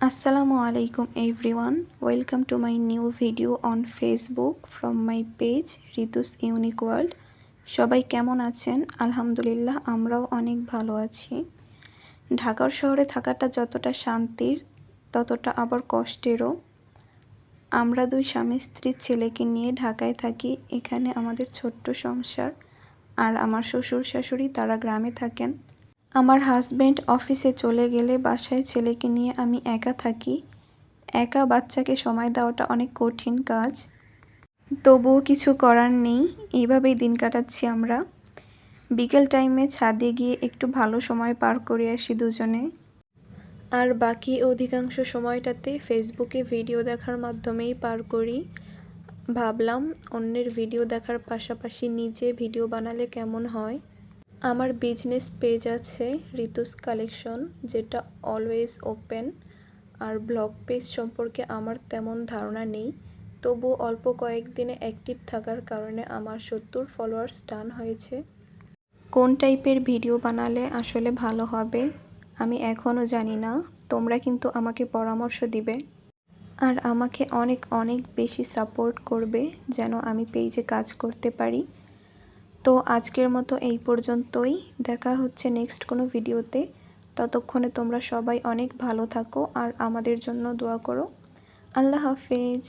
Assalamu alaikum everyone. Welcome to my new video on Facebook from my page ঋতুস unique world. সবাই কেমন আছেন? আলহামদুলিল্লাহ আমরাও অনেক ভালো আছি। ঢাকার শহরে থাকাটা যতটা শান্তির ততটা আবার কষ্টেরও। আমরা দুই স্বামী স্ত্রী ছেলেকে নিয়ে ঢাকায় থাকি। এখানে আমাদের ছোট্ট সংসার। আর আমার শ্বশুর শাশুড়ি তারা গ্রামে থাকেন। আমার হাজব্যান্ড অফিসে চলে গেলে বাসায় ছেলেকে নিয়ে আমি একা থাকি। একা বাচ্চাকে সময় দেওয়াটা অনেক কঠিন কাজ, তবুও কিছু করার নেই। এইভাবেই দিন কাটাচ্ছি আমরা। বিকেল টাইমে ছাদে গিয়ে একটু ভালো সময় পার করে আসি দুজনে। আর বাকি অধিকাংশ সময়টাতে ফেসবুকে ভিডিও দেখার মাধ্যমেই পার করি। ভাবলাম অন্যের ভিডিও দেখার পাশাপাশি নিজে ভিডিও বানালে কেমন হয়। আমার বিজনেস পেজ আছে ঋতুস কালেকশন, যেটা অলওয়েজ ওপেন। আর ব্লগ পেজ সম্পর্কে আমার তেমন ধারণা নেই, তবু অল্প কয়েকদিনে অ্যাক্টিভ থাকার কারণে আমার 70 ফলোয়ার্স ডান হয়েছে। কোন টাইপের ভিডিও বানালে আসলে ভালো হবে আমি এখনও জানি না। তোমরা কিন্তু আমাকে পরামর্শ দিবে আর আমাকে অনেক অনেক বেশি সাপোর্ট করবে যেন আমি পেজে কাজ করতে পারি। তো আজকের মতো এই পর্যন্তই। দেখা হচ্ছে নেক্সট কোনো ভিডিওতে। ততক্ষণে তোমরা সবাই অনেক ভালো থাকো আর আমাদের জন্য দোয়া করো। আল্লাহ হাফেজ।